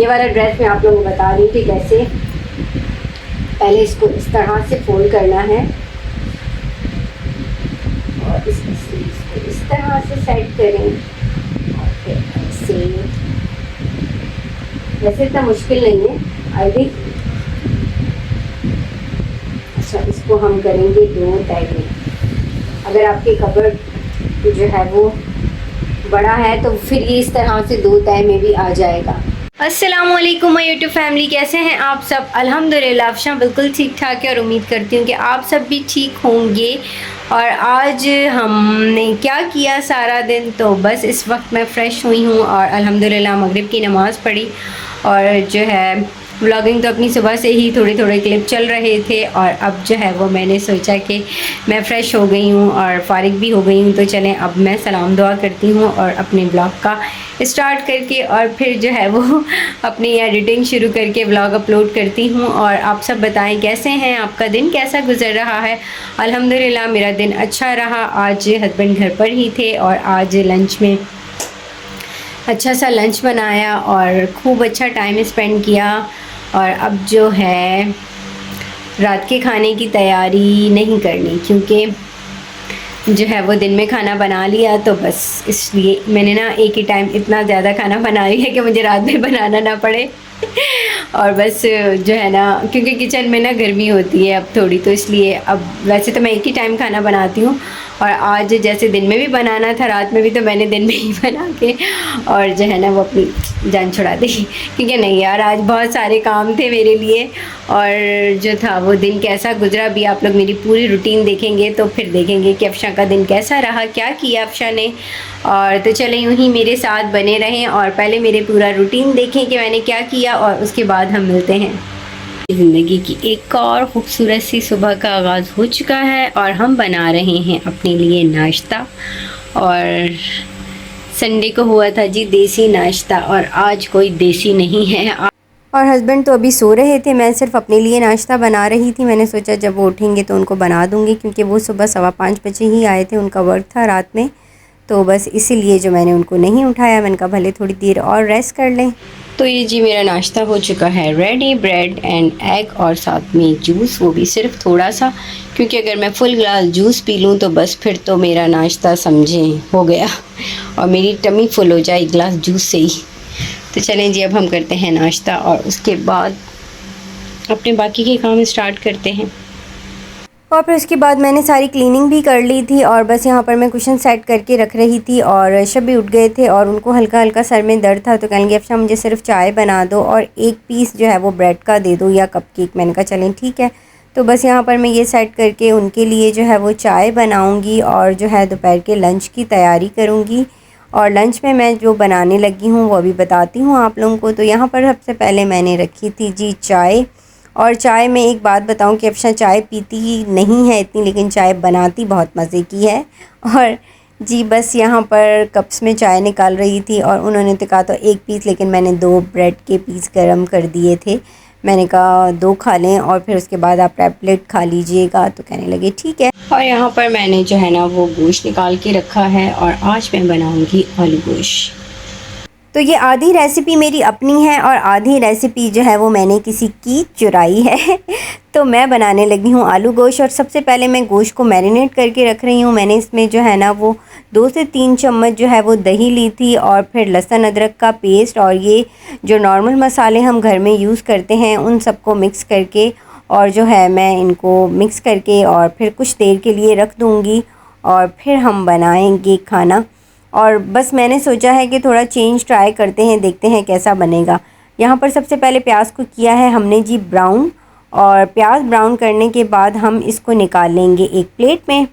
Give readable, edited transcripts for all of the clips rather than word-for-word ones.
ये वाला ड्रेस मैं आप लोगों को बता रही थी कैसे। पहले इसको इस तरह से फोल्ड करना है और इसको इस तरह से सेट करें और फिर ऐसे। वैसे इतना मुश्किल नहीं है आई थिंक। अच्छा, इसको हम करेंगे 2 तह में। अगर आपके कबर्ड जो है वो बड़ा है तो फिर ये इस तरह से 2 तह में भी आ जाएगा। अस्सलामुअलैकुम माय यूट्यूब फैमिली, कैसे हैं आप सब? अल्हम्दुलिल्लाह अफशा बिल्कुल ठीक ठाक है और उम्मीद करती हूँ कि आप सब भी ठीक होंगे। और आज हमने क्या किया सारा दिन, तो बस इस वक्त मैं फ़्रेश हुई हूँ और अल्हम्दुलिल्लाह मगरिब की नमाज़ पढ़ी और जो है व्लॉगिंग तो अपनी सुबह से ही थोड़े थोड़े क्लिप चल रहे थे। और अब जो है वो मैंने सोचा कि मैं फ़्रेश हो गई हूँ और फ़ारिग भी हो गई हूँ, तो चलें अब मैं सलाम दुआ करती हूँ और अपने ब्लॉग का स्टार्ट करके और फिर जो है वो अपनी एडिटिंग शुरू करके व्लॉग अपलोड करती हूँ। और आप सब बताएं कैसे हैं, आपका दिन कैसा गुजर रहा है? अल्हम्दुलिल्लाह मेरा दिन अच्छा रहा। आज हस्बैंड घर पर ही थे और आज लंच में अच्छा सा लंच बनाया और खूब अच्छा टाइम स्पेंड किया। और अब जो है रात के खाने की तैयारी नहीं करनी, क्योंकि जो है वो दिन में खाना बना लिया, तो बस इसलिए मैंने ना एक ही टाइम इतना ज़्यादा खाना बना लिया कि मुझे रात में बनाना ना पड़े। और बस जो है ना, क्योंकि किचन में ना गर्मी होती है अब थोड़ी, तो इसलिए अब वैसे तो मैं एक ही टाइम खाना बनाती हूँ। और आज जैसे दिन में भी बनाना था रात में भी, तो मैंने दिन में ही बना के और जो है ना वो अपनी जान छुड़ा दी। क्योंकि नहीं यार, आज बहुत सारे काम थे मेरे लिए और जो था वो दिन कैसा गुजरा भी आप लोग मेरी पूरी रूटीन देखेंगे तो फिर देखेंगे कि अफशा का दिन कैसा रहा, क्या किया अफशा ने। और तो चले यूँ ही मेरे साथ बने रहें और पहले मेरे पूरा रूटीन देखें कि मैंने क्या किया और उसके बाद हम मिलते हैं। ज़िंदगी की एक और ख़ूबसूरत सी सुबह का आगाज़ हो चुका है और हम बना रहे हैं अपने लिए नाश्ता। और संडे को हुआ था जी देसी नाश्ता और आज कोई देसी नहीं है। और हस्बैंड तो अभी सो रहे थे, मैं सिर्फ अपने लिए नाश्ता बना रही थी। मैंने सोचा जब वो उठेंगे तो उनको बना दूंगी, क्योंकि वो सुबह 5:15 बजे ही आए थे, उनका वर्क था रात में, तो बस इसीलिए जो मैंने उनको नहीं उठाया। मैंने कहा भले थोड़ी देर और रेस्ट कर लें। तो ये जी मेरा नाश्ता हो चुका है रेडी, ब्रेड एंड एग और साथ में जूस, वो भी सिर्फ थोड़ा सा, क्योंकि अगर मैं फुल ग्लास जूस पी लूँ तो बस फिर तो मेरा नाश्ता समझें हो गया और मेरी टमी फुल हो जाए गिलास जूस से ही। तो चलें जी अब हम करते हैं नाश्ता और उसके बाद अपने बाकी के काम स्टार्ट करते हैं। और फिर उसके बाद मैंने सारी क्लीनिंग भी कर ली थी और बस यहाँ पर मैं कुशन सेट करके रख रही थी। और शब भी उठ गए थे और उनको हल्का हल्का सर में दर्द था, तो कहेंगे अच्छा मुझे सिर्फ चाय बना दो और एक पीस जो है वो ब्रेड का दे दो या कपकेक। मैंने कहा चलें ठीक है। तो बस यहाँ पर मैं ये सेट करके उनके लिए जो है वो चाय बनाऊँगी और जो है दोपहर के लंच की तैयारी करूँगी। और लंच में मैं जो बनाने लगी हूँ वो अभी बताती हूँ आप लोगों को। तो यहाँ पर सबसे पहले मैंने रखी थी जी चाय। और चाय में एक बात बताऊं कि अफशा चाय पीती ही नहीं है इतनी, लेकिन चाय बनाती बहुत मज़े की है। और जी बस यहाँ पर कप्स में चाय निकाल रही थी और उन्होंने तो कहा तो एक पीस, लेकिन मैंने 2 ब्रेड के पीस गरम कर दिए थे। मैंने कहा 2 खा लें और फिर उसके बाद आप टैबलेट खा लीजिएगा, तो कहने लगे ठीक है। और यहाँ पर मैंने जो है ना वो गोश्त निकाल के रखा है और आज मैं बनाऊँगी आलू गोश्त। तो ये आधी रेसिपी मेरी अपनी है और आधी रेसिपी जो है वो मैंने किसी की चुराई है। तो मैं बनाने लगी हूँ आलू गोश्त। और सबसे पहले मैं गोश्त को मैरिनेट करके रख रही हूँ। मैंने इसमें जो है ना वो 2 से 3 चम्मच जो है वो दही ली थी और फिर लहसुन अदरक का पेस्ट और ये जो नॉर्मल मसाले हम घर में यूज़ करते हैं उन सबको मिक्स करके और जो है मैं इनको मिक्स करके और फिर कुछ देर के लिए रख दूँगी और फिर हम बनाएंगे खाना। और बस मैंने सोचा है कि थोड़ा चेंज ट्राई करते हैं, देखते हैं कैसा बनेगा। यहाँ पर सबसे पहले प्याज को किया है हमने जी ब्राउन, और प्याज ब्राउन करने के बाद हम इसको निकाल लेंगे एक प्लेट में।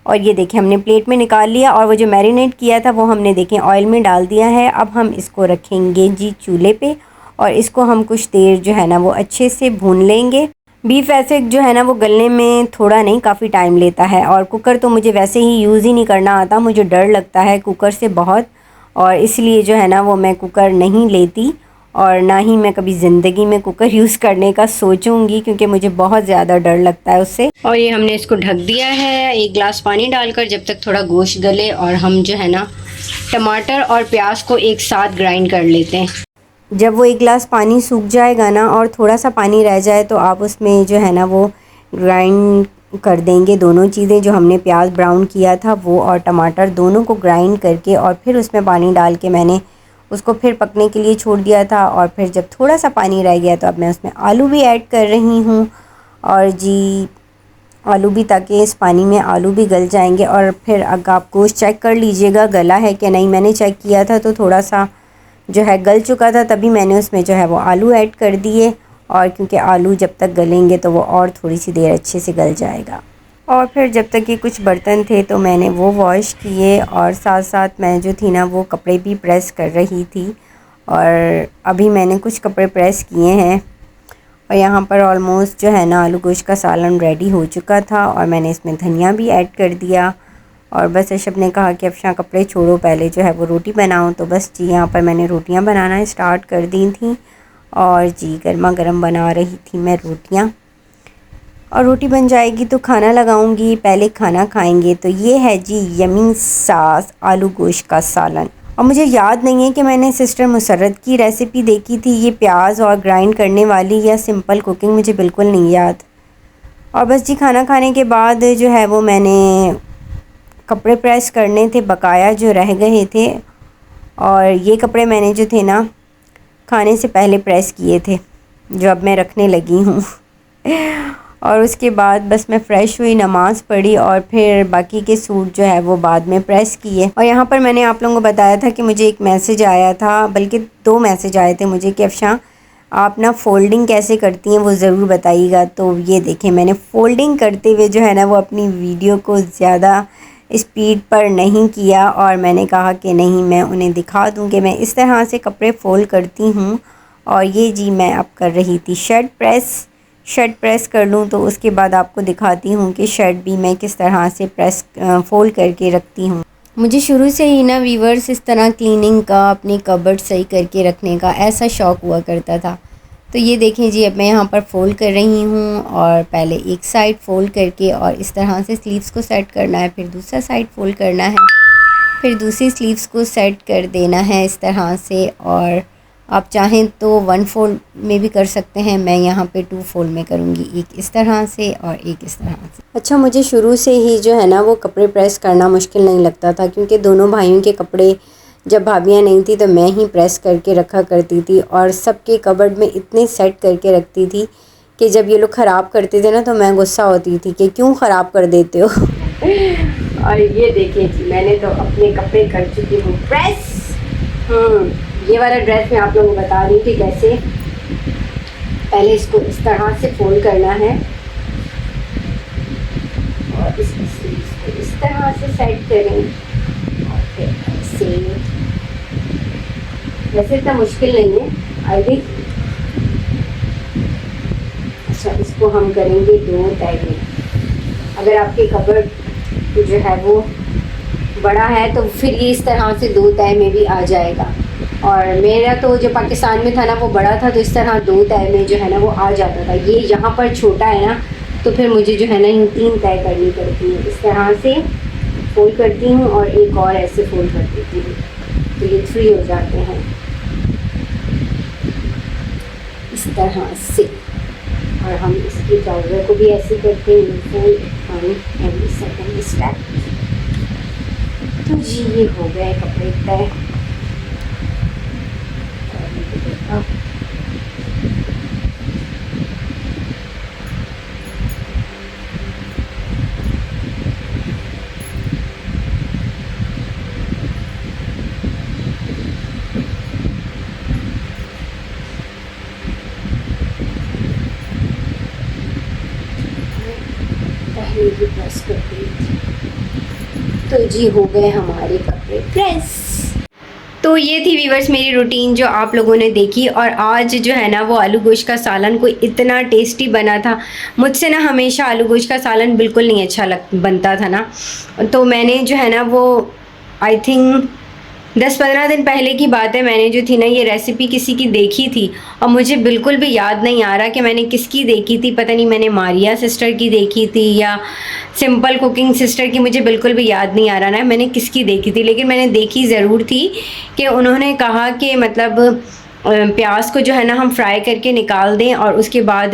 और ये देखें हमने प्लेट में निकाल लिया और वो जो मैरिनेट किया था वो हमने देखें ऑयल में डाल दिया है। अब हम इसको रखेंगे जी चूल्हे पे और इसको हम कुछ देर जो है ना वो अच्छे से भून लेंगे। बीफ ऐसे जो है ना वो गलने में थोड़ा नहीं काफ़ी टाइम लेता है। और कुकर तो मुझे वैसे ही यूज़ ही नहीं करना आता, मुझे डर लगता है कुकर से बहुत, और इसलिए जो है ना वो मैं कुकर नहीं लेती और ना ही मैं कभी ज़िंदगी में कुकर यूज़ करने का सोचूंगी, क्योंकि मुझे बहुत ज़्यादा डर लगता है उससे। और ये हमने इसको ढक दिया है 1 गिलास पानी डालकर जब तक थोड़ा गोश्त गले। और हम जो है ना टमाटर और प्याज को एक साथ ग्राइंड कर लेते हैं। जब वो 1 गिलास पानी सूख जाएगा ना और थोड़ा सा पानी रह जाए तो आप उसमें जो है ना वो ग्राइंड कर देंगे दोनों चीज़ें, जो हमने प्याज ब्राउन किया था वो और टमाटर दोनों को ग्राइंड करके, और फिर उसमें पानी डाल के मैंने उसको फिर पकने के लिए छोड़ दिया था। और फिर जब थोड़ा सा पानी रह गया तो अब मैं उसमें आलू भी ऐड कर रही हूँ। और जी आलू भी, ताकि इस पानी में आलू भी गल जाएंगे। और फिर अगर आप गोश्त चेक कर लीजिएगा गला है कि नहीं, मैंने चेक किया था तो थोड़ा सा जो है गल चुका था, तभी मैंने उसमें जो है वो आलू ऐड कर दिए। और क्योंकि आलू जब तक गलेंगे तो वो और थोड़ी सी देर अच्छे से गल जाएगा। और फिर जब तक ये कुछ बर्तन थे तो मैंने वो वॉश किए, और साथ साथ मैं जो थी ना वो कपड़े भी प्रेस कर रही थी। और अभी मैंने कुछ कपड़े प्रेस किए हैं। और यहाँ पर ऑलमोस्ट जो है ना आलू गोश्त का सालन रेडी हो चुका था, और मैंने इसमें धनिया भी ऐड कर दिया। और बस अशब ने कहा कि अफशा कपड़े छोड़ो, पहले जो है वो रोटी बनाओ। तो बस जी यहाँ पर मैंने रोटियाँ बनाना स्टार्ट कर दी थी। और जी गर्मा गर्म बना रही थी मैं रोटियाँ। और रोटी बन जाएगी तो खाना लगाऊंगी, पहले खाना खाएंगे। तो ये है जी यमी सास आलू गोश्त का सालन। और मुझे याद नहीं है कि मैंने सिस्टर मुसर्रत की रेसिपी देखी थी ये प्याज और ग्राइंड करने वाली, या सिंपल कुकिंग, मुझे बिल्कुल नहीं याद। और बस जी खाना खाने के बाद जो है वो मैंने कपड़े प्रेस करने थे बकाया जो रह गए थे। और ये कपड़े मैंने जो थे ना खाने से पहले प्रेस किए थे, जो अब मैं रखने लगी हूँ। और उसके बाद बस मैं फ़्रेश हुई, नमाज़ पढ़ी, और फिर बाकी के सूट जो है वो बाद में प्रेस किए। और यहाँ पर मैंने आप लोगों को बताया था कि मुझे एक मैसेज आया था, बल्कि 2 मैसेज आए थे मुझे कि अफशा आप ना फ़ोल्डिंग कैसे करती हैं वो ज़रूर बताइएगा। तो ये देखें, मैंने फ़ोल्डिंग करते हुए जो है ना वो अपनी वीडियो को ज़्यादा स्पीड पर नहीं किया, और मैंने कहा कि नहीं, मैं उन्हें दिखा दूँ कि मैं इस तरह से कपड़े फ़ोल्ड करती हूँ। और ये जी मैं अब कर रही थी शर्ट प्रेस कर लूँ, तो उसके बाद आपको दिखाती हूँ कि शर्ट भी मैं किस तरह से फ़ोल्ड करके रखती हूँ। मुझे शुरू से ही ना वीवर्स इस तरह क्लीनिंग का, अपनी कबर्ड सही करके रखने का ऐसा शौक़ हुआ करता था। तो ये देखें जी अब मैं यहाँ पर फ़ोल्ड कर रही हूँ, और पहले एक साइड फ़ोल्ड करके और इस तरह से स्लीव्स को सेट करना है, फिर दूसरा साइड फ़ोल्ड करना है, फिर दूसरी स्लीव्स को सेट कर देना है इस तरह से। और आप चाहें तो 1 फोल्ड में भी कर सकते हैं, मैं यहाँ पे 2 फोल्ड में करूँगी, एक इस तरह से और एक इस तरह से। अच्छा, मुझे शुरू से ही जो है ना वो कपड़े प्रेस करना मुश्किल नहीं लगता था, क्योंकि दोनों भाइयों के कपड़े जब भाभियाँ नहीं थी तो मैं ही प्रेस करके रखा करती थी, और सबके कबर्ड में इतने सेट करके रखती थी कि जब ये लोग ख़राब करते थे ना तो मैं गुस्सा होती थी कि क्यों ख़राब कर देते हो। और ये देखिए जी मैंने तो अपने कपड़े कर चुकी हूँ प्रेस। ये वाला ड्रेस मैं आप लोगों को बता रही थी कैसे पहले इसको इस तरह से फोल्ड करना है, और इसको इस तरह से सेट करें, और फिर ऐसे। वैसे इतना मुश्किल नहीं है आई थिंक। अच्छा, इसको हम करेंगे 2 तय में। अगर आपके कबर्ड जो है वो बड़ा है तो फिर ये इस तरह से 2 तय में भी आ जाएगा। और मेरा तो जो पाकिस्तान में था ना वो बड़ा था, तो इस तरह 2 तय में जो है ना वो आ जाता था। ये यहाँ पर छोटा है ना, तो फिर मुझे जो है ना इन 3 तय करनी पड़ती है। इस तरह से फोल्ड करती हूँ और एक और ऐसे फोल्ड कर देती हूँ, तो ये 3 हो जाते हैं इस तरह से। और हम इसकी ट्राउज़र को भी ऐसे करते हैं, फोल्ड एवरी सेकंड स्टेप। तो जी ये हो गए कपड़े तय। पहले भी प्रेस कर दी थी। तो जी हो गए हमारे कपड़े प्रेस। तो ये थी वीवर्स मेरी रूटीन जो आप लोगों ने देखी। और आज जो है ना वो आलू गोश्त का सालन कोई इतना टेस्टी बना था। मुझसे ना हमेशा आलू गोश्त का सालन बिल्कुल नहीं अच्छा बनता था ना, तो मैंने जो है ना वो आई थिंक 10-15 दिन पहले की बात है, मैंने जो थी ना ये रेसिपी किसी की देखी थी, और मुझे बिल्कुल भी याद नहीं आ रहा कि मैंने किसकी देखी थी। पता नहीं मैंने मारिया सिस्टर की देखी थी या सिंपल कुकिंग सिस्टर की, मुझे बिल्कुल भी याद नहीं आ रहा ना मैंने किसकी देखी थी। लेकिन मैंने देखी ज़रूर थी कि उन्होंने कहा कि मतलब प्याज को जो है ना हम फ्राई करके निकाल दें और उसके बाद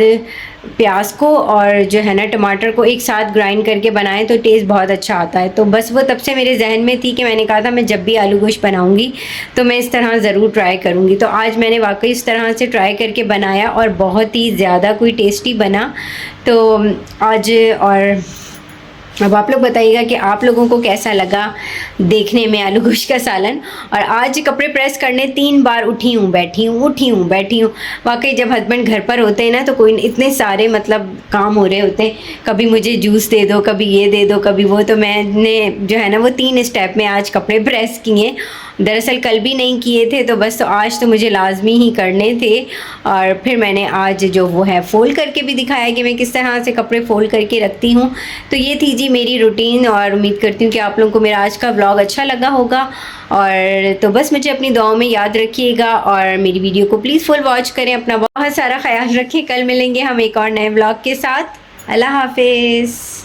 प्याज को और जो है ना टमाटर को एक साथ ग्राइंड करके बनाएं तो टेस्ट बहुत अच्छा आता है। तो बस वो तब से मेरे जहन में थी कि मैंने कहा था मैं जब भी आलू गोश्त बनाऊंगी तो मैं इस तरह ज़रूर ट्राई करूंगी। तो आज मैंने वाकई इस तरह से ट्राई करके बनाया और बहुत ही ज़्यादा कोई टेस्टी बना। तो आज और अब आप लोग बताइएगा कि आप लोगों को कैसा लगा देखने में आलू गोश्त का सालन। और आज कपड़े प्रेस करने 3 बार उठी हूँ बैठी हूँ। वाकई जब हस्बैंड घर पर होते हैं ना तो कोई इतने सारे मतलब काम हो रहे होते हैं, कभी मुझे जूस दे दो, कभी ये दे दो, कभी वो। तो मैंने जो है ना वो 3 स्टेप में आज कपड़े प्रेस किए। दरअसल कल भी नहीं किए थे तो बस तो आज तो मुझे लाजमी ही करने थे। और फिर मैंने आज जो वो है फ़ोल्ड करके भी दिखाया कि मैं किस तरह से कपड़े फ़ोल्ड करके रखती हूँ। तो ये थी जी मेरी रूटीन और उम्मीद करती हूँ कि आप लोगों को मेरा आज का व्लॉग अच्छा लगा होगा। और तो बस मुझे अपनी दुआओं में याद रखिएगा और मेरी वीडियो को प्लीज़ फुल वॉच करें। अपना बहुत सारा ख्याल रखें। कल मिलेंगे हम एक और नए व्लॉग के साथ। अल्लाह हाफिज़।